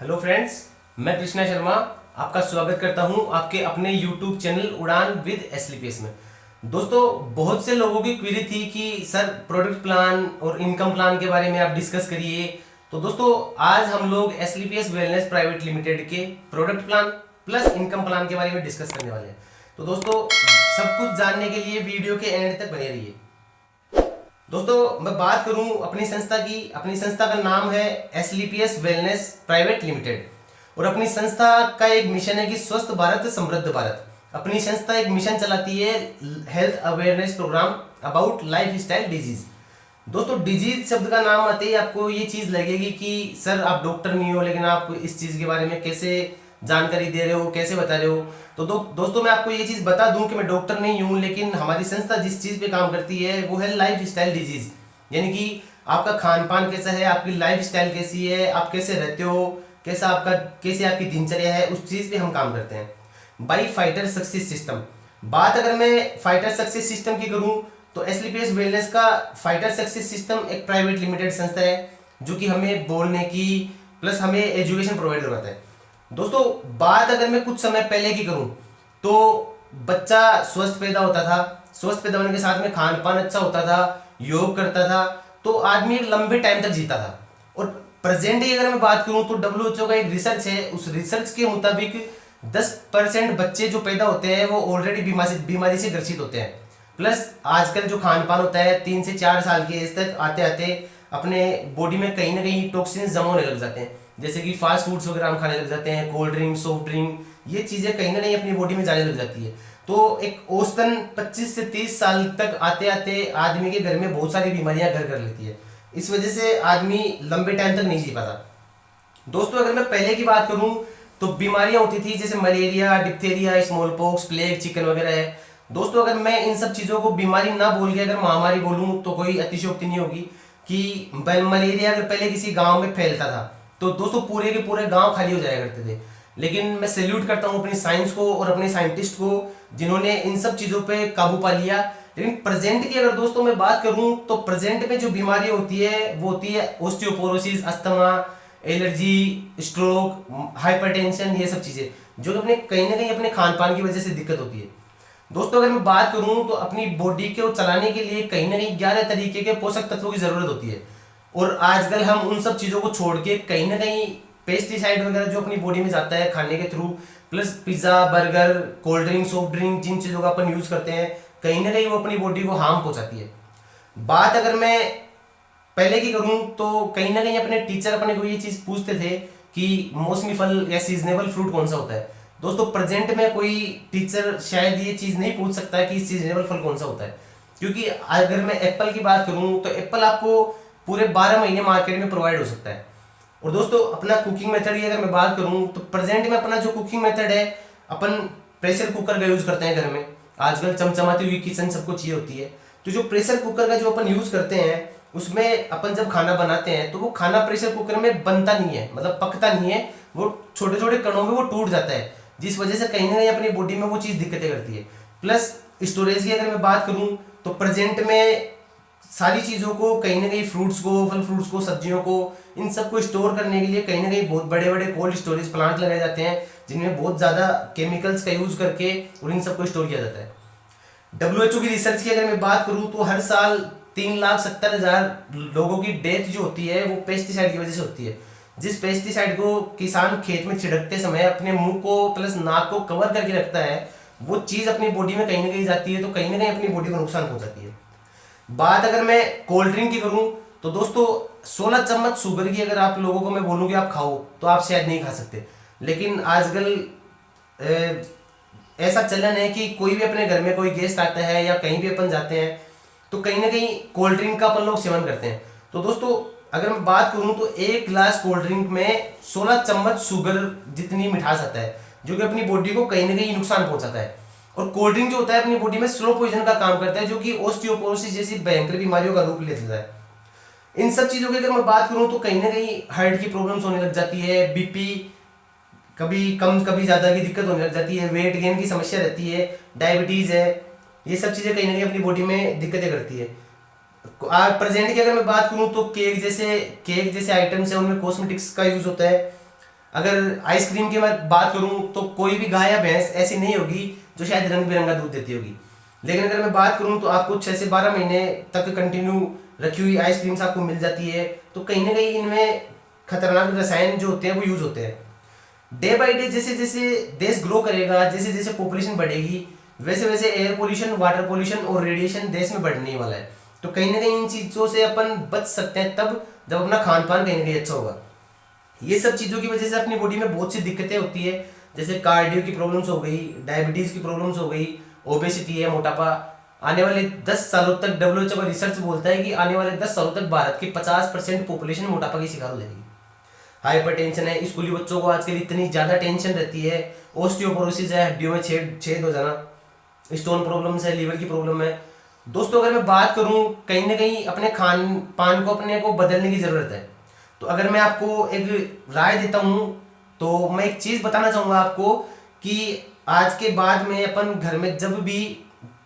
Hello friends, मैं कृष्णा शर्मा आपका स्वागत करता हूं आपके अपने यूट्यूब चैनल उड़ान विद एसलीपीएस में। दोस्तों, बहुत से लोगों की क्वेरी थी कि सर प्रोडक्ट प्लान और इनकम प्लान के बारे में आप डिस्कस करिए। तो दोस्तों, आज हम लोग एसलीपीएस वेलनेस प्राइवेट लिमिटेड के product plan plus income plan के बारे में डिस्कस करने वाले हैं। तो दोस्तों, सब कुछ जानने के लिए वीडियो के एंड तक बने रहिए। दोस्तों, मैं बात करूं अपनी संस्था की। अपनी संस्था का नाम है एसलीपीएस वेलनेस प्राइवेट लिमिटेड और अपनी संस्था का एक मिशन है कि स्वस्थ भारत समृद्ध भारत। अपनी संस्था एक मिशन चलाती है, health awareness program about lifestyle disease. दोस्तों, डिजीज शब्द का नाम आते ही आपको ये चीज लगेगी कि सर आप डॉक्टर नहीं हो, लेकिन आप इस चीज के बारे में कैसे जानकारी दे रहे हो, कैसे बता रहे हो। तो दोस्तों, मैं आपको ये चीज बता दूं कि मैं डॉक्टर नहीं हूं, लेकिन हमारी संस्था जिस चीज पे काम करती है वो है लाइफ स्टाइल डिजीज। यानी कि आपका खान पान कैसा है, आपकी लाइफ स्टाइल कैसी है, आप कैसे रहते हो, कैसे आपकी दिनचर्या है, उस चीज पे हम काम करते हैं। By fighter success system. बात अगर मैं फाइटर सक्सेस सिस्टम की करूं तो एसलीपीएस वेलनेस का फाइटर सक्सेस सिस्टम एक प्राइवेट लिमिटेड संस्था है जो कि हमें बोलने की प्लस हमें एजुकेशन प्रोवाइड करवाता है। दोस्तों, बात अगर मैं कुछ समय पहले की करूं तो बच्चा स्वस्थ पैदा होता था। स्वस्थ पैदा होने के साथ में खान पान अच्छा होता था, योग करता था, तो आदमी एक लंबे टाइम तक जीता था। और प्रेजेंट की अगर मैं बात करूं तो डब्ल्यूएचओ का एक रिसर्च है, उस रिसर्च के मुताबिक 10% बच्चे जो पैदा होते हैं वो ऑलरेडी बीमारी से ग्रसित होते हैं। प्लस आजकल जो खान पान होता है, 3 से 4 साल की एज तक आते आते अपने बॉडी में कहीं ना कहीं टॉक्सिन्स जमा होने लग जाते हैं। जैसे कि फास्ट फूड्स वगैरह हम खाने लग जाते हैं, कोल्ड ड्रिंक, सॉफ्ट ड्रिंक, ये चीज़ें कहीं ना कहीं अपनी बॉडी में जाने लग जाती है। तो एक औसतन 25 से 30 साल तक आते आते आदमी के घर में बहुत सारी बीमारियां घर कर लेती है। इस वजह से आदमी लंबे टाइम तक नहीं जी पाता। दोस्तों, अगर मैं पहले की बात करूं तो बीमारियां होती थी जैसे malaria, diphtheria, small pox, plague, chicken वगैरह है। दोस्तों, अगर मैं इन सब चीज़ों को बीमारी ना बोल के अगर महामारी बोलूं तो कोई अतिशयोक्ति नहीं होगी कि मलेरिया अगर पहले किसी गांव में फैलता था तो दोस्तों पूरे के पूरे गांव खाली हो जाया करते थे। लेकिन मैं सैल्यूट करता हूं अपनी साइंस को और अपने साइंटिस्ट को जिन्होंने इन सब चीज़ों पे काबू पा लिया। लेकिन प्रेजेंट की अगर दोस्तों मैं बात करूं तो प्रेजेंट में जो बीमारी होती है वो होती है osteoporosis, asthma, allergy, stroke, hypertension, ये सब चीज़ें जो कि अपने कहीं ना कहीं अपने खान पान की वजह से दिक्कत होती है। दोस्तों, अगर मैं बात करूं तो अपनी बॉडी को चलाने के लिए कहीं ना कहीं 11 तरीके के पोषक तत्वों की जरूरत होती है। और आजकल हम उन सब चीज़ों को छोड़ के कहीं ना कहीं पेस्टिसाइड वगैरह जो अपनी बॉडी में जाता है खाने के थ्रू, plus pizza, burger, cold drink, soft drink, जिन चीज़ों का अपन यूज़ करते हैं कहीं ना कहीं वो अपनी बॉडी को हार्म पहुंचाती है। बात अगर मैं पहले की करूं तो कहीं ना कहीं अपने टीचर अपने को ये चीज़ पूछते थे कि मौसमी फल या सीजनेबल फ्रूट कौन सा होता है। दोस्तों, प्रेजेंट में कोई टीचर शायद ये चीज़ नहीं पूछ सकता कि सीजनेबल फल कौन सा होता है, क्योंकि अगर मैं एप्पल की बात करूं तो एप्पल आपको पूरे 12 महीने मार्केट में प्रोवाइड हो सकता है। और दोस्तों, अपना कुकिंग मेथड की अगर मैं बात करूं तो प्रेजेंट में अपना जो कुकिंग मेथड है, अपन प्रेशर कुकर का यूज़ करते हैं घर में। आजकल चमचमाती हुई किचन सबको चाहिए होती है, तो जो प्रेशर कुकर का जो अपन यूज़ करते हैं उसमें अपन जब खाना बनाते हैं तो वो खाना प्रेशर कुकर में बनता नहीं है, मतलब पकता नहीं है, वो छोटे छोटे कणों में वो टूट जाता है, जिस वजह से कहीं ना कहीं अपनी बॉडी में वो चीज़ दिक्कतें करती है। प्लस स्टोरेज की अगर मैं बात करूं तो प्रेजेंट में सारी चीज़ों को कहीं ना कहीं फ्रूट्स को, फल फ्रूट्स को, सब्जियों को, इन सबको स्टोर करने के लिए कहीं ना कहीं बहुत बड़े बड़े कोल्ड स्टोरेज प्लांट लगाए जाते हैं जिनमें बहुत ज़्यादा केमिकल्स का यूज़ करके और इन सबको स्टोर किया जाता है। डब्ल्यूएचओ की रिसर्च की अगर मैं बात करूं तो हर साल 3,70,000 लोगों की डेथ जो होती है वो पेस्टिसाइड की वजह से होती है। जिस पेस्टिसाइड को किसान खेत में छिड़कते समय अपने मुंह को प्लस नाक को कवर करके रखता है, वो चीज़ अपनी बॉडी में कहीं ना कहीं जाती है, तो कहीं ना कहीं अपनी बॉडी को नुकसान पहुंचाती है। बात अगर मैं कोल्ड ड्रिंक की करूं तो दोस्तों 16 चम्मच शुगर की अगर आप लोगों को मैं बोलूँ कि आप खाओ तो आप शायद नहीं खा सकते। लेकिन आजकल ऐसा चलन है कि कोई भी अपने घर में कोई गेस्ट आता है या कहीं भी अपन जाते हैं तो कहीं ना कहीं कोल्ड ड्रिंक का अपन लोग सेवन करते हैं। तो दोस्तों, अगर मैं बात करूं तो एक गिलास कोल्ड ड्रिंक में 16 चम्मच शुगर जितनी मिठास आता है, जो कि अपनी बॉडी को कहीं ना कहीं नुकसान पहुंचाता है। और कोल्ड ड्रिंक जो होता है अपनी बॉडी में स्लो पॉइजन का काम करता है, जो कि ऑस्टियोपोरोसिस जैसी भयंकर बीमारियों का रूप ले लेता है। इन सब चीज़ों की अगर मैं बात करूं तो कहीं ना कहीं हार्ट की प्रॉब्लम्स होने लग जाती है, बीपी कभी कम कभी ज़्यादा की दिक्कत होने लग जाती है, वेट गेन की समस्या रहती है, डायबिटीज़ है, ये सब चीज़ें कहीं ना कहीं अपनी बॉडी में दिक्कतें करती है। प्रेजेंट की अगर मैं बात करूं तो केक जैसे आइटम्स है उनमें कॉस्मेटिक्स का यूज़ होता है। अगर आइसक्रीम की मैं बात करूं तो कोई भी गाय या भैंस ऐसी नहीं होगी जो शायद रंग बिरंगा दूध देती होगी। लेकिन अगर मैं बात करूं तो आपको 6 से 12 महीने तक कंटिन्यू रखी हुई आइसक्रीम्स आपको मिल जाती है। तो कहीं ना कहीं इनमें खतरनाक रसायन जो होते हैं वो यूज होते हैं। डे बाय डे जैसे जैसे देश ग्रो करेगा, जैसे जैसे पॉपुलेशन बढ़ेगी, वैसे वैसे एयर पोल्यूशन, वाटर पोल्यूशन और रेडिएशन देश में बढ़ने वाला है। तो कहीं ना कहीं इन चीज़ों से अपन बच सकते हैं तब जब अपना खान पान कहीं ना कहीं अच्छा होगा। ये सब चीज़ों की वजह से अपनी बॉडी में बहुत सी दिक्कतें होती है, जैसे कार्डियो की प्रॉब्लम्स हो गई, डायबिटीज़ की प्रॉब्लम्स हो गई, ओबेसिटी है, मोटापा। आने वाले 10 सालों तक डब्ल्यूएचओ का रिसर्च बोलता है कि आने वाले 10 सालों तक भारत की 50% पॉपुलेशन मोटापा की शिकार हो जाएगी। हाइपरटेंशन है, स्कूली बच्चों को आजकल इतनी ज़्यादा टेंशन रहती है। ओस्टियोपोरोसिस है, हड्डियों में छेद छेद हो जाना, स्टोन प्रॉब्लम्स है, लीवर की प्रॉब्लम है। दोस्तों अगर मैं बात करूं, कहीं ना कहीं अपने खान पान को अपने को बदलने की ज़रूरत है। तो अगर मैं आपको एक राय देता हूं तो मैं एक चीज़ बताना चाहूँगा आपको कि आज के बाद में अपन घर में जब भी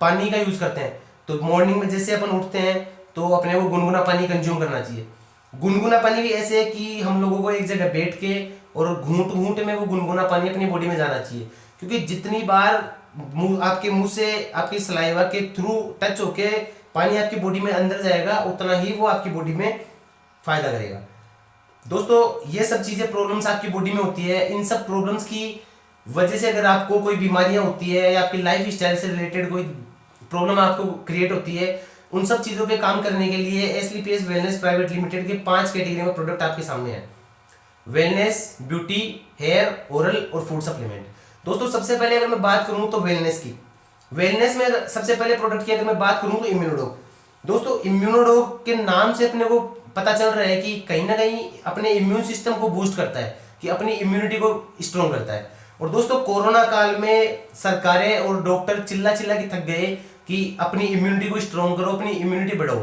पानी का यूज़ करते हैं तो मॉर्निंग में जैसे अपन उठते हैं तो अपने को गुनगुना पानी कंज्यूम करना चाहिए। गुनगुना पानी भी ऐसे है कि हम लोगों को एक जगह बैठ के और घूंट घूंट में वो गुनगुना पानी अपनी बॉडी में जाना चाहिए, क्योंकि जितनी बार आपके मुंह से आपकी सलाइवा के थ्रू टच होके पानी आपकी बॉडी में अंदर जाएगा उतना ही वो आपकी बॉडी में फायदा करेगा। दोस्तों ये सब चीज़ें प्रॉब्लम्स आपकी बॉडी में होती है। इन सब प्रॉब्लम्स की वजह से अगर आपको कोई बीमारियां होती है या आपकी लाइफ स्टाइल से रिलेटेड कोई प्रॉब्लम आपको क्रिएट होती है, उन सब चीज़ों पे काम करने के लिए एसलीपीएस वेलनेस प्राइवेट लिमिटेड के 5 कैटेगरी में प्रोडक्ट आपके सामने है। वेलनेस, ब्यूटी, हेयर, ओरल और फूड सप्लीमेंट। दोस्तों सबसे पहले अगर मैं बात करूं तो वेलनेस की, वेलनेस में सबसे पहले प्रोडक्ट की अगर मैं बात करूं तो इम्यूनोडॉग। दोस्तों इम्यूनोडॉग के नाम से अपने को पता चल रहा है कि कहीं ना कहीं अपने इम्यून सिस्टम को बूस्ट करता है, कि अपनी इम्यूनिटी को स्ट्रॉन्ग करता है। और दोस्तों कोरोना काल में सरकारें और डॉक्टर चिल्ला चिल्ला के थक गए कि अपनी इम्यूनिटी को स्ट्रॉन्ग करो, अपनी इम्यूनिटी बढ़ाओ,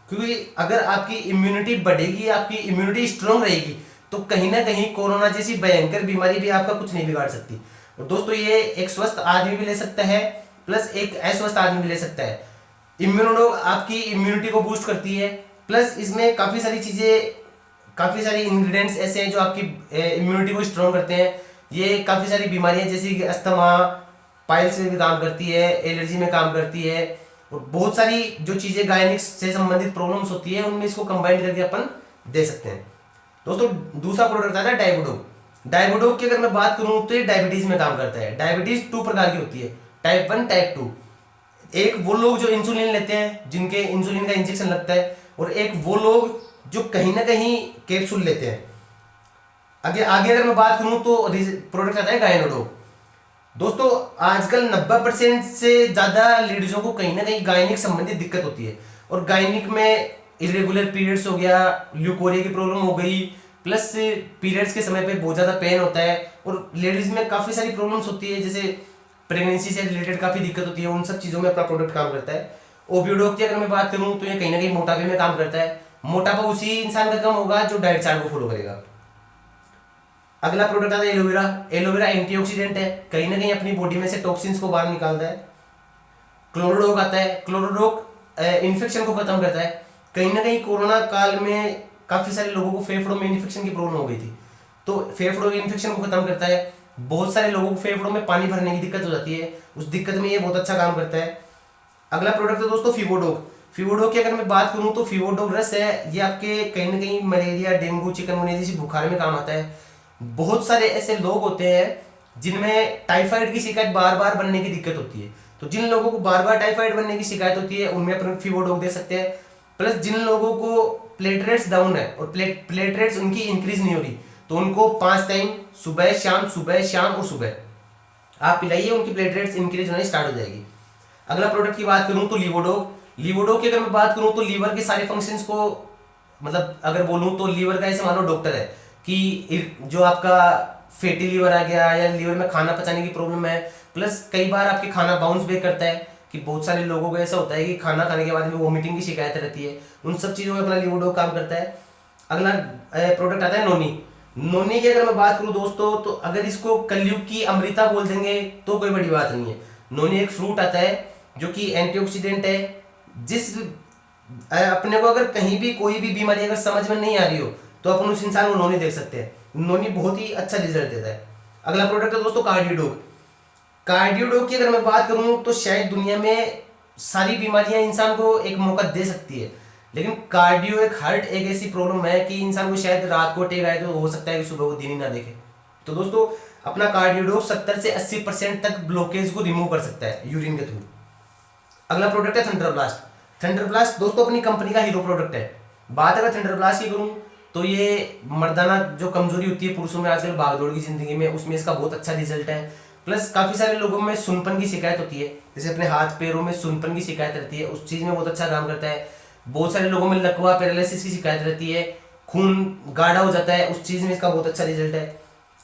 क्योंकि अगर आपकी इम्यूनिटी बढ़ेगी, आपकी इम्यूनिटी स्ट्रॉन्ग रहेगी तो कहीं ना कहीं कोरोना जैसी भयंकर बीमारी भी आपका कुछ नहीं बिगाड़ सकती। और दोस्तों ये एक स्वस्थ आदमी भी ले सकता है प्लस एक अस्वस्थ आदमी भी ले सकता है। इम्यूनोडॉग आपकी इम्यूनिटी को बूस्ट करती है, प्लस इसमें काफ़ी सारी चीज़ें, काफ़ी सारी इंग्रेडिएंट्स ऐसे हैं जो आपकी इम्यूनिटी को स्ट्रॉन्ग करते हैं। ये काफ़ी सारी बीमारियां जैसे कि अस्थमा, पाइल्स में भी काम करती है, एलर्जी में काम करती है, और बहुत सारी जो चीज़ें गायनिक से संबंधित प्रॉब्लम्स होती है उनमें इसको कंबाइन करके अपन दे सकते हैं। दोस्तों दूसरा प्रोडक्ट आता है डायबोडोग। डायबोडोग की अगर मैं बात करूं तो ये डायबिटीज़ में काम करता है। डायबिटीज़ 2 प्रकार की होती है, टाइप 1, टाइप 2। एक वो लोग जो इंसुलिन लेते हैं, जिनके इंसुलिन का इंजेक्शन लगता है, और एक वो लोग जो कहीं ना कहीं कैप्सूल लेते हैं। आगे आगे अगर मैं बात करूं तो प्रोडक्ट आता है गायनोडोग। दोस्तों आजकल 90% से ज़्यादा लेडीज़ों को कहीं ना कहीं गायनिक संबंधित दिक्कत होती है, और गायनिक में इरेगुलर पीरियड्स हो गया, ल्यूकोरिया की प्रॉब्लम हो गई, प्लस पीरियड्स के समय पे बहुत ज़्यादा पेन होता है, और लेडीज़ में काफ़ी सारी प्रॉब्लम्स होती है, जैसे प्रेगनेंसी से रिलेटेड काफ़ी दिक्कत होती है। उन सब चीज़ों में अपना प्रोडक्ट काम करता है। ओपियोडोग की अगर मैं बात करूँ तो ये कहीं ना कहीं मोटापे में काम करता है। मोटापा उसी इंसान का कम होगा जो डाइट चार्ट को फॉलो करेगा। अगला प्रोडक्ट आता है एलोवेरा। एलोवेरा एंटीऑक्सीडेंट है, कहीं ना कहीं अपनी बॉडी में से टॉक्सिन्स को बाहर निकालता है। क्लोरोडोग आता है, क्लोरोडोग इन्फेक्शन को खत्म करता है। कहीं ना कहीं कोरोना काल में काफ़ी सारे लोगों को फेफड़ों में इन्फेक्शन की प्रॉब्लम हो गई थी, तो फेफड़ों के इन्फेक्शन को खत्म करता है। बहुत सारे लोगों को फेफड़ों में पानी भरने की दिक्कत हो जाती है, उस दिक्कत में ये बहुत अच्छा काम करता है। अगला प्रोडक्ट है दोस्तों फीवोडोग। फीवोडोग की अगर मैं बात करूँ तो फीवोडोग रस है, ये आपके कहीं ना कहीं मलेरिया, डेंगू, चिकनगुनिया जैसी बुखार में काम आता है। बहुत सारे ऐसे लोग होते हैं जिनमें टाइफाइड की शिकायत बार बार बनने की दिक्कत होती है, तो जिन लोगों को बार बार टाइफाइड बनने की शिकायत होती है उनमें अपन फीवोडोग दे सकते हैं। प्लस जिन लोगों को प्लेटलेट्स डाउन है और प्लेटलेट्स उनकी इंक्रीज नहीं हो रही, तो उनको 5 टाइम सुबह शाम और सुबह आप पिलाइए, उनकी प्लेटलेट्स इंक्रीज होना स्टार्ट हो जाएगी। अगला प्रोडक्ट की बात करूं तो लीवोडोग। लीवोडोग की अगर मैं बात करूं तो लीवर के सारे फंक्शंस को, मतलब अगर बोलूं तो लीवर का ऐसे मानो डॉक्टर है कि जो आपका फैटी लीवर आ गया या लीवर में खाना पचाने की प्रॉब्लम है, प्लस कई बार आपके खाना बाउंस बैक करता है, कि बहुत सारे लोगों को ऐसा होता है कि खाना खाने के बाद भी वोमिटिंग की शिकायत रहती है, उन सब चीज़ों में अपना लीवोडोग काम करता है। अगला प्रोडक्ट आता है नोनी। नोनी की अगर मैं बात करूं दोस्तों तो अगर इसको कलयुग की अमृता बोल देंगे तो कोई बड़ी बात नहीं है। नोनी एक फ्रूट आता है जो कि एंटीऑक्सीडेंट है। जिस अपने को अगर कहीं भी कोई भी बीमारी अगर समझ में नहीं आ रही हो तो अपन उस इंसान को नोनी देख सकते हैं। नोनी बहुत ही अच्छा रिजल्ट देता है। अगला प्रोडक्ट है दोस्तों कार्डियोडोक। कार्डियोडोक की अगर मैं बात करूं तो शायद दुनिया में सारी बीमारियां इंसान को एक मौका दे सकती है, लेकिन कार्डियो एक हार्ट एक ऐसी प्रॉब्लम है कि इंसान को शायद रात को अटैक आए तो हो सकता है कि सुबह को दिन ही ना देखे। तो दोस्तों अपना कार्डियोडोक 70 से 80% तक ब्लॉकेज को रिमूव कर सकता है यूरिन के थ्रू। अगला प्रोडक्ट है थंडर ब्लास्ट। थंडर ब्लास्ट दोस्तों अपनी कंपनी का हीरो प्रोडक्ट है। बात अगर थंडर ब्लास्ट की करूं तो ये मर्दाना जो कमजोरी होती है पुरुषों में आजकल भागदौड़ की जिंदगी में, उसमें इसका बहुत अच्छा रिजल्ट है। प्लस काफी सारे लोगों में सुनपन की शिकायत होती है, जैसे अपने हाथ पैरों में सुनपन की शिकायत रहती है, उस चीज में बहुत अच्छा काम करता है। बहुत सारे लोगों में लकवा पैरालिसिस की शिकायत रहती है, खून गाढ़ा हो जाता है, उस चीज में इसका बहुत अच्छा रिजल्ट है।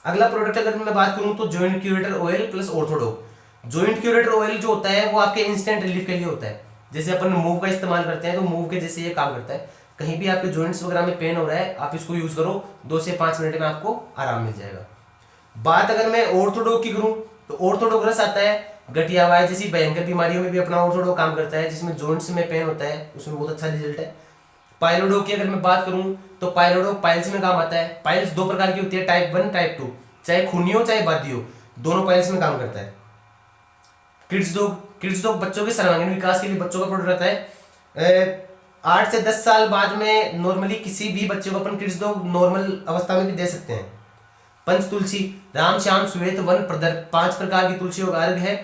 अगला प्रोडक्ट अगर मैं बात करूं तो joint curator oil plus orthodox. Joint curator oil जो होता है वो आपके इंस्टेंट रिलीफ के लिए होता है। जैसे अपन मूव का इस्तेमाल करते हैं तो मूव के जैसे ये काम करता है। कहीं भी आपके जॉइंट्स वगैरह में पेन हो रहा है, आप इसको यूज करो, 2 से 5 मिनट में आपको आराम मिल जाएगा। बात अगर मैं ऑर्थोडॉक की करूं तो ऑर्थोडॉक रस आता है, गठिया वाई जैसी भयंकर बीमारियों में भी अपना ऑर्थोडॉक काम करता है, जिसमें जॉइंट्स में पेन होता है उसमें बहुत अच्छा रिजल्ट है। पाइलोडोक की अगर मैं बात करूं तो पाइलोडोक पाइल्स में काम आता है। पाइल्स 2 प्रकार की होती है, टाइप 1 टाइप 2, चाहे खूनी हो चाहे बादी हो, दोनों पाइल्स में काम करता है। किड्स डॉग बच्चों के सर्वांगीण विकास के लिए बच्चों का प्रोडक्ट रहता है। 8 से 10 साल बाद में नॉर्मली किसी भी बच्चे को अपन किड्स डॉग नॉर्मल अवस्था में भी दे सकते हैं। पंच तुलसी राम श्याम श्वेत वन प्रदर 5 प्रकार की तुलसी का अर्घ है,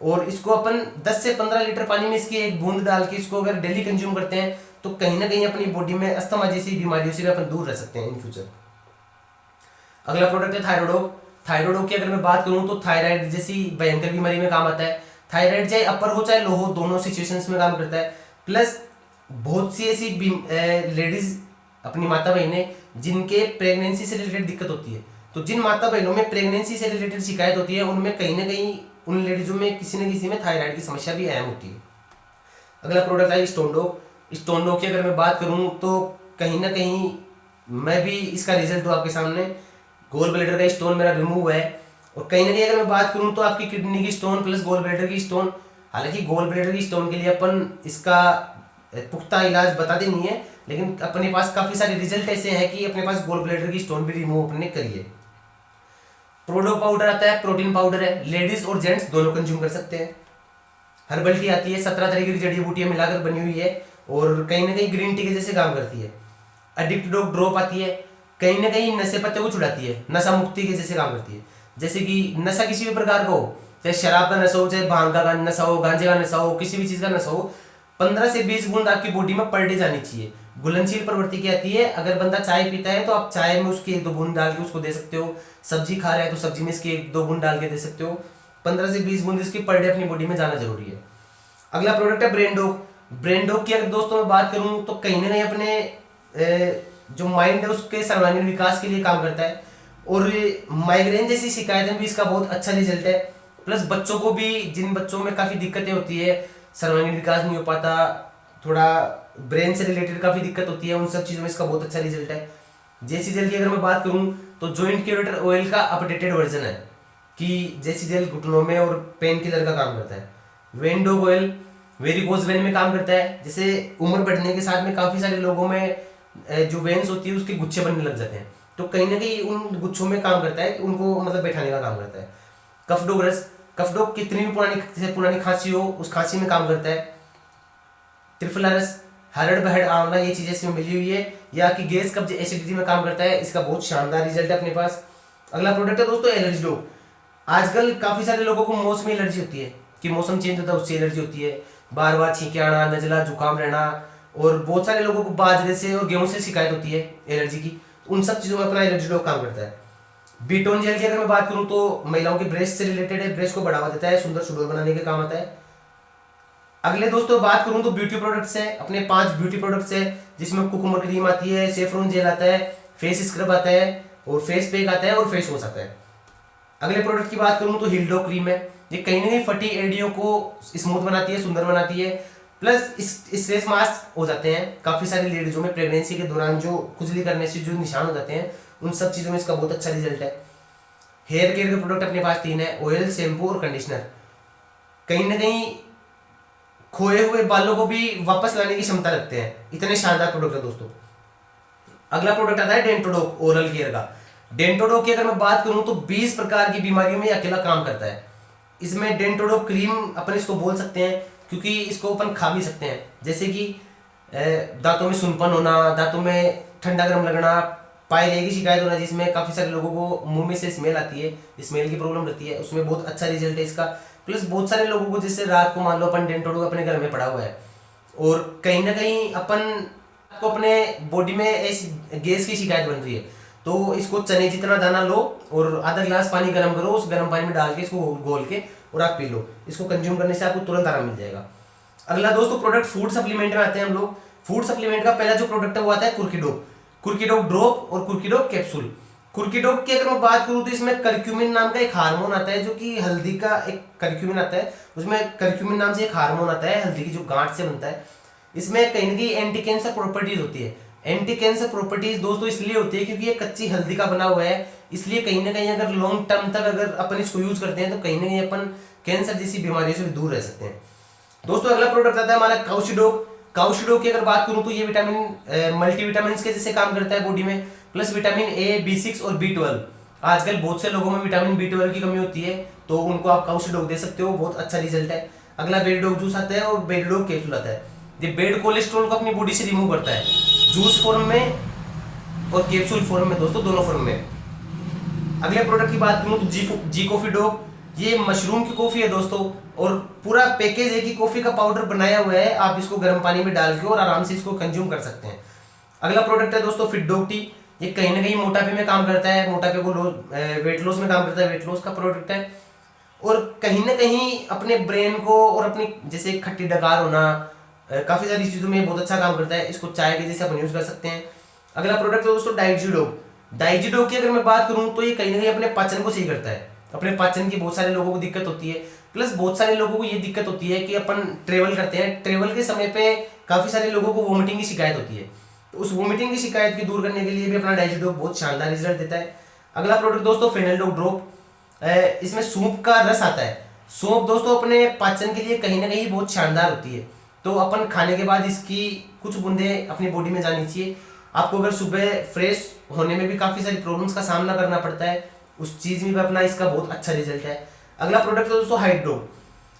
और इसको अपन 10 से 15 लीटर पानी में इसकी एक बूंद डाल के इसको अगर डेली कंज्यूम करते हैं तो कहीं ना कहीं अपनी बॉडी में अस्थमा जैसी बीमारियों से भी अपन दूर रह सकते हैं इन फ्यूचर। अगला प्रोडक्ट है थायरोडोक। थायरोडोक की अगर मैं बात करूं तो थायराइड जैसी भयंकर बीमारी में काम आता है। थायराइड चाहे अपर हो चाहे लो हो, दोनों सिचुएशंस में काम करता है। प्लस बहुत सी ऐसी लेडीज अपनी माता बहनें जिनके प्रेगनेंसी से रिलेटेड दिक्कत होती है, तो जिन माता बहनों में प्रेगनेंसी से रिलेटेड शिकायत होती है उनमें कहीं ना कहीं उन लेडीजों में किसी न किसी में थायराइड की समस्या भी अहम होती है। अगला प्रोडक्ट है स्टोनडोक। स्टोनडोक की अगर मैं बात करूं तो कहीं ना कहीं मैं भी इसका रिजल्ट हूँ आपके सामने। गोल ब्लैडर का स्टोन मेरा रिमूव है, और कहीं ना कहीं अगर मैं बात करूं तो आपकी किडनी की स्टोन प्लस गोल ब्लैडर की स्टोन। हालांकि गोल ब्लैडर की स्टोन के लिए अपन इसका पुख्ता इलाज बताते नहीं है, लेकिन अपने पास काफी सारे रिजल्ट ऐसे हैं कि अपने पास गोल ब्लैडर की स्टोन भी रिमूव अपने करिए। प्रोडो पाउडर आता है, प्रोटीन पाउडर है, लेडीज और जेंट्स दोनों कंज्यूम कर सकते हैं। हर्बल टी आती है, 17 तरीके की जड़ी बूटियां मिलाकर बनी हुई है और कहीं ना कहीं ग्रीन टी के जैसे काम करती है। एडिक्टोडोक ड्रॉप आती है, कहीं ना कहीं नशे पत्ते को छुड़ाती है, नशा मुक्ति के जैसे काम करती है। जैसे कि नशा किसी भी प्रकार का हो, चाहे शराब का नशा हो, चाहे भांग का नशा हो, गांजे का नशा हो, किसी भी चीज का नशा हो, 15 से 20 बूंद आपकी बॉडी में पर डे जानी चाहिए। घुलनशील प्रवृत्ति क्या आती है, अगर बंदा चाय पीता है तो आप चाय में उसकी 1-2 बूंद डाल के उसको दे सकते हो। सब्जी खा रहा है तो सब्जी में इसकी 1-2 बूंद डाल के दे सकते हो। 15 से 20 बूंद इसकी पर डे अपनी बॉडी में जाना जरूरी है। अगला प्रोडक्ट है ब्रेन डॉग। ब्रेन डॉग की अगर दोस्तों मैं बात करूं तो कहीं ना कहीं अपने जो माइंड है उसके सर्वांगीण विकास के लिए काम करता है, और माइग्रेन जैसी शिकायत में भी इसका बहुत अच्छा रिजल्ट है। प्लस बच्चों को भी, जिन बच्चों में काफ़ी दिक्कतें होती है, सर्वांगीण विकास नहीं हो पाता, थोड़ा ब्रेन से रिलेटेड काफ़ी दिक्कत होती है, उन सब चीज़ों में इसका बहुत अच्छा रिजल्ट है। जैसी जेल की अगर मैं बात करूं तो जॉइंट क्यूरेटर ऑयल का अपडेटेड वर्जन है कि जैसी जेल घुटनों में और पेन किलर का काम करता है। When dog oil varicose vein में काम करता है। जैसे उम्र बढ़ने के साथ में काफ़ी सारे लोगों में जो वेन्स होती है उसके गुच्छे बनने लग जाते हैं, तो कहीं ना कहीं उन गुच्छों में काम करता है, उनको मतलब बैठाने का काम करता है। कफडोग रस, कफडोग कितनी भी पुरानी खांसी हो उस खांसी में काम करता है। त्रिफला रस, हरड़ बहड़ आंवला, ये चीजें इसमें मिली हुई है, या कि गैस कब्ज एसिडिटी में काम करता है। इसका बहुत शानदार रिजल्ट है अपने पास। अगला प्रोडक्ट है दोस्तों एलर्जी डॉग। आजकल काफी सारे लोगों को मौसमी एलर्जी होती है कि मौसम चेंज होता है उससे एलर्जी होती है, बार बार छींके आना, नजला जुकाम रहना, और बहुत सारे लोगों को बाजरे से और गेहूं से शिकायत होती है एलर्जी की। उन सब चीजों में अपना एलर्जी डॉग काम करता है। बीटोन जेल की अगर मैं बात करूं तो महिलाओं के ब्रेस्ट से रिलेटेड है, ब्रेस्ट को बढ़ावा देता है, सुंदर सुडौल बनाने के काम आता है। अगले दोस्तों बात करूं तो ब्यूटी प्रोडक्ट्स है, अपने 5 ब्यूटी प्रोडक्ट्स है, जिसमें कुकुम्बर क्रीम आती है, सेफ्रॉन जेल आता है, फेस स्क्रब आता है, और फेस पैक आता है, और फेस वॉश आता है। अगले प्रोडक्ट की बात करूं तो हिल्डो क्रीम है, ये कहीं ना कहीं फटी एडियो को स्मूथ बनाती है, सुंदर बनाती है। प्लस स्ट्रेस मास्क हो जाते हैं काफी सारी लेडीजों में प्रेगनेंसी के दौरान, जो खुजली करने से जो निशान हो जाते हैं, उन सब चीजों में इसका बहुत अच्छा रिजल्ट है। हेयर केयर के प्रोडक्ट अपने पास 3 है, ऑयल, शैम्पू और कंडीशनर। कहीं ना कहीं खोए हुए बालों को भी वापस लाने की क्षमता रखते हैं, इतने शानदार प्रोडक्ट है दोस्तों। अगला प्रोडक्ट आता है डेंटोडोक ओरल केयर का। डेंटोडो की अगर मैं बात करूं तो 20 प्रकार की बीमारियों में अकेला काम करता है। इसमें डेंटोडो क्रीम अपन इसको बोल सकते हैं, क्योंकि इसको अपन खा भी सकते हैं। जैसे कि दांतों में सुनपन होना, दांतों में ठंडा गर्म लगना, पायरिया की शिकायत होना, जिसमें काफ़ी सारे लोगों को मुंह में से स्मेल आती है, स्मेल की प्रॉब्लम रहती है, उसमें बहुत अच्छा रिजल्ट है इसका। प्लस बहुत सारे लोगों को, जैसे रात को मान लो अपन डेंटोडो अपने घर में पड़ा हुआ है और कहीं ना कहीं अपन को अपने बॉडी में इस गैस की शिकायत बन रही है, तो इसको चने जितना दाना लो और आधा गिलास पानी गर्म करो, उस गर्म पानी में डाल के इसको घोल के और आप पी लो। इसको कंज्यूम करने से आपको तुरंत आराम मिल जाएगा। अगला दोस्तों प्रोडक्ट फूड सप्लीमेंट में आते हैं हम लोग। फूड सप्लीमेंट का पहला जो प्रोडक्ट है वो आता है कुर्कीडॉग। कुर्कीडॉग ड्रॉप और कुर्कीडॉग कैप्सूल। कुर्कीडॉग की अगर मैं बात करूं तो इसमें करक्यूमिन नाम का एक हार्मोन आता है, जो कि हल्दी का एक करक्यूमिन आता है, उसमें करक्यूमिन नाम से एक हार्मोन आता है हल्दी की जो गांठ से बनता है। इसमें कहीं ना कहीं एंटी कैंसर प्रॉपर्टीज होती है। एंटी कैंसर प्रॉपर्टीज दोस्तों इसलिए होती है क्योंकि ये कच्ची हल्दी का बना हुआ है, इसलिए कहीं ना कहीं अगर लॉन्ग टर्म तक अगर अपन इसको यूज करते हैं तो कहीं ना कहीं अपन कैंसर जैसी बीमारियों से दूर रह सकते हैं। दोस्तों अगला प्रोडक्ट आता है हमारा काउशिडॉग। काउशिडॉग की अगर बात करूं तो ये विटामिन मल्टीविटामिन के जैसे काम करता है बॉडी में, प्लस विटामिन ए, B6 और B12। आजकल बहुत से लोगों में विटामिन B12 की कमी होती है, तो उनको आप काउशिडॉग दे सकते हो, बहुत अच्छा रिजल्ट है। अगला बेरीडॉग जूस आता है और बेरीडॉग कैप्सूल आता है। ये बेड कोलेस्ट्रॉल को अपनी बॉडी से रिमूव करता है, जूस फॉर्म में और कैप्सूल फॉर्म में, दोस्तों दोनों फॉर्म में। अगले प्रोडक्ट की बात करूं तो जी कॉफी डॉग। ये मशरूम की कॉफी है दोस्तों, और पूरा पैकेज है कि कॉफी का पाउडर बनाया हुआ है, आप इसको गर्म पानी में डाल के और आराम से इसको कंज्यूम कर सकते हैं। अगला प्रोडक्ट है दोस्तों फिट डॉग टी। ये कहीं ना कहीं मोटापे में काम करता है, मोटापे को वेट लॉस में काम करता है, वेट लॉस का प्रोडक्ट है। और कहीं ना कहीं अपने ब्रेन को और अपनी जैसे खट्टी डकार होना, काफी सारी चीजों में बहुत अच्छा काम करता है, इसको चाय के जैसे अपन यूज कर सकते हैं। अगला प्रोडक्ट है दोस्तों डाइजीडोग। डाइजीडोग की अगर मैं बात करूं तो ये कहीं ना कहीं अपने पाचन को सही करता है। अपने पाचन की बहुत सारे लोगों को दिक्कत होती है, प्लस बहुत सारे लोगों को ये दिक्कत होती है कि अपन ट्रेवल करते हैं, ट्रेवल के समय पे काफी सारे लोगों को वोमिटिंग की शिकायत होती है, तो उस वोमिटिंग की शिकायत की दूर करने के लिए भी अपना डाइजीडोग बहुत शानदार रिजल्ट देता है। अगला प्रोडक्ट दोस्तों फेनलडोग ड्रॉप। इसमें सूप का रस आता है। सौंफ दोस्तों अपने पाचन के लिए कहीं ना कहीं बहुत शानदार होती है, तो अपन खाने के बाद इसकी कुछ बूंदे अपनी बॉडी में जानी चाहिए। आपको अगर सुबह फ्रेश होने में भी काफ़ी सारी प्रॉब्लम्स का सामना करना पड़ता है, उस चीज़ में भी अपना इसका बहुत अच्छा रिजल्ट है। अगला प्रोडक्ट है दोस्तों हाइड्रोग।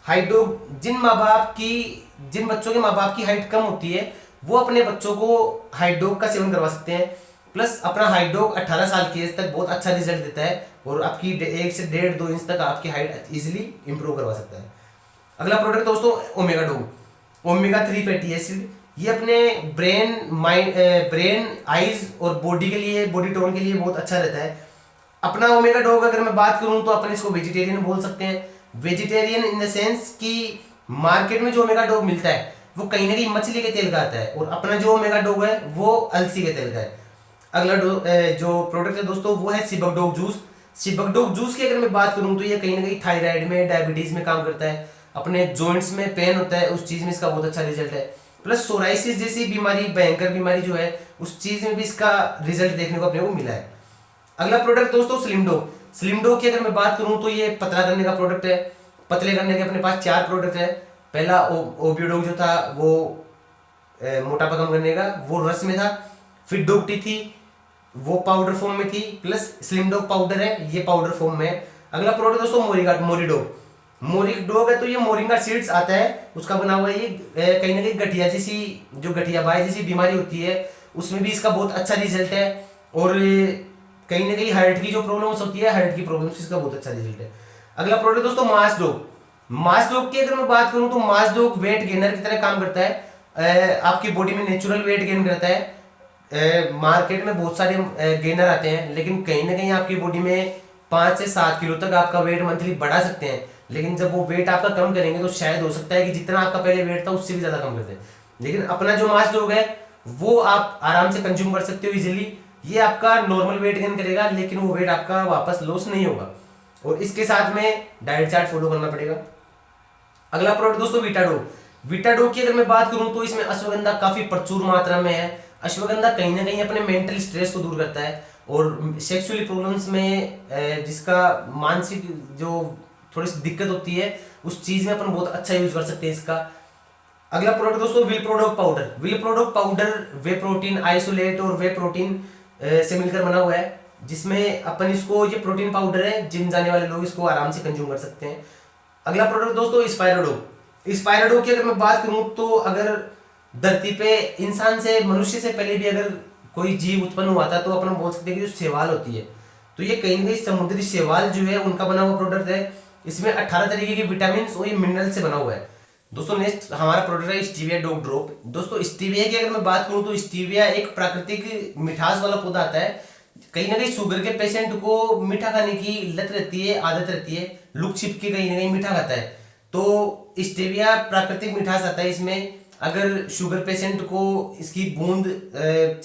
हाइड्रोग जिन बच्चों के माँ बाप की हाइट कम होती है, वो अपने बच्चों को हाइड्रोग का सेवन करवा सकते हैं। प्लस अपना हाइड्रोग 18 साल की एज तक बहुत अच्छा रिजल्ट देता है और आपकी 1 से 1.5-2 इंच तक आपकी हाइट इजीली इंप्रूव करवा सकता है। अगला प्रोडक्ट दोस्तों omega dog. Omega 3 fatty acid. ये अपने ब्रेन, आईज और बॉडी के लिए, बॉडी टोन के लिए बहुत अच्छा रहता है। अपना ओमेगा डॉग अगर मैं बात करूं तो अपन इसको वेजिटेरियन बोल सकते हैं। वेजिटेरियन इन द सेंस कि मार्केट में जो ओमेगा डॉग मिलता है वो कहीं ना कहीं मछली के तेल का आता है, और अपना जो ओमेगा डॉग है वो अलसी के तेल का है। अगला जो प्रोडक्ट है दोस्तों वो है सिबकडॉग जूस। सिबकडॉग जूस की अगर मैं बात करूं तो ये कहीं ना कहीं थायराइड में, डायबिटीज में काम करता है। अपने जॉइंट्स में पेन होता है, उस चीज में इसका बहुत अच्छा रिजल्ट है। प्लस सोराइसिस जैसी बीमारी, भयंकर बीमारी जो है, उस चीज में भी इसका रिजल्ट देखने को अपने को मिला है। अगला प्रोडक्ट दोस्तों स्लिमडॉग। स्लिमडॉग की अगर मैं बात करूं तो ये पतला करने का प्रोडक्ट है। पतले करने के अपने पास 4 प्रोडक्ट है। पहला ओबियोडॉग जो था वो मोटापा कम करने का, वो रस में था। फिट डॉग टी थी, वो पाउडर फॉर्म में थी। प्लस स्लिमडॉग पाउडर है, ये पाउडर फॉर्म में है। अगला प्रोडक्ट दोस्तों मोरिडॉग। मोरिडॉग है तो ये मोरिंगा सीड्स आता है, उसका बना हुआ है। ये कहीं ना कहीं गठिया जैसी, जो गठिया बाई जैसी बीमारी होती है उसमें भी इसका बहुत अच्छा रिजल्ट है। और कहीं ना कहीं हार्ट की जो प्रॉब्लम्स होती है, हार्ट की प्रॉब्लम्स, इसका बहुत अच्छा रिजल्ट है। अगला प्रोडक्ट दोस्तों मास डॉग। मास डॉग की अगर मैं बात करूं तो मास डॉग वेट गेनर की तरह काम करता है। आपकी बॉडी में नेचुरल वेट गेन करता है। मार्केट में बहुत सारे गेनर आते हैं, लेकिन कहीं ना कहीं आपकी बॉडी में 5 से 7 किलो तक आपका वेट मंथली बढ़ा सकते हैं, लेकिन जब वो वेट आपका कम करेंगे तो शायद हो सकता है कि जितना आपका पहले वेट था उससे भी ज्यादा कम कर दें। लेकिन अपना जो मास डॉग है वो आप आराम से कंज्यूम कर सकते हो इजीली। ये आपका नॉर्मल वेट गेन करेगा, लेकिन वो वेट आपका वापस लॉस नहीं होगा, और इसके साथ में डाइट चार्ट फॉलो करना पड़ेगा। अगला प्रोडक्ट दोस्तों वीटाडोग। वीटाडोग की अगर मैं बात करूं तो इसमें अश्वगंधा काफी प्रचुर मात्रा में है। अश्वगंधा कहीं ना कहीं अपने मेंटल स्ट्रेस को दूर करता है, और सेक्सुअली प्रॉब्लम्स में जिसका मानसिक जो थोड़ी सी दिक्कत होती है, उस चीज में अपन बहुत अच्छा यूज कर सकते हैं इसका। अगला प्रोडक्ट दोस्तों will product powder. Will product powder way protein isolate और वे प्रोटीन से मिलकर बना हुआ है। जिसमें अपन इसको, ये प्रोटीन पाउडर है, जिम जाने वाले लोग इसको आराम से कंज्यूम कर सकते हैं। अगला प्रोडक्ट दोस्तों स्पायराडो। स्पायराडो की अगर मैं बात करूं तो अगर धरती पे इंसान से, मनुष्य से पहले भी अगर कोई जीव उत्पन्न हुआ था तो अपन बोल सकते हैं कि जो शैवाल होती है, तो ये कहीं ना कहीं समुद्री शैवाल जो है उनका बना हुआ प्रोडक्ट है। इसमें 18 तरीके के विटामिन और ये मिनरल से बना हुआ है। दोस्तों नेक्स्ट हमारा प्रोडक्ट है स्टीविया डॉग ड्रॉप। दोस्तों स्टीविया की अगर मैं बात करूं तो स्टीविया एक प्राकृतिक मिठास वाला पौधा आता है। कहीं ना कहीं शुगर के पेशेंट को मीठा खाने की लत रहती है, आदत रहती है, लुक छिप के कहीं ना कहीं मीठा खाता है, तो स्टीविया प्राकृतिक मिठास आता है इसमें। अगर शुगर पेशेंट को इसकी बूंद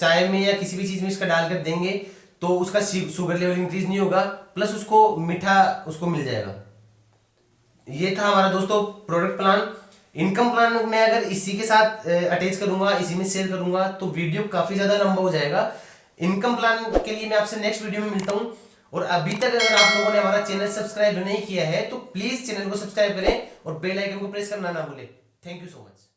चाय में या किसी भी चीज में इसका डालकर देंगे तो उसका शुगर लेवल इंक्रीज नहीं होगा, प्लस उसको मीठा उसको मिल जाएगा। ये था हमारा दोस्तों प्रोडक्ट प्लान। इनकम प्लान मैं अगर इसी के साथ अटैच करूंगा, इसी में शेयर करूंगा तो वीडियो काफी ज्यादा लंबा हो जाएगा। इनकम प्लान के लिए मैं आपसे नेक्स्ट वीडियो में मिलता हूं। और अभी तक अगर आप लोगों ने हमारा चैनल सब्सक्राइब नहीं किया है तो प्लीज चैनल को सब्सक्राइब करें और बेल आइकन को प्रेस करना ना भूलें। Thank you so much.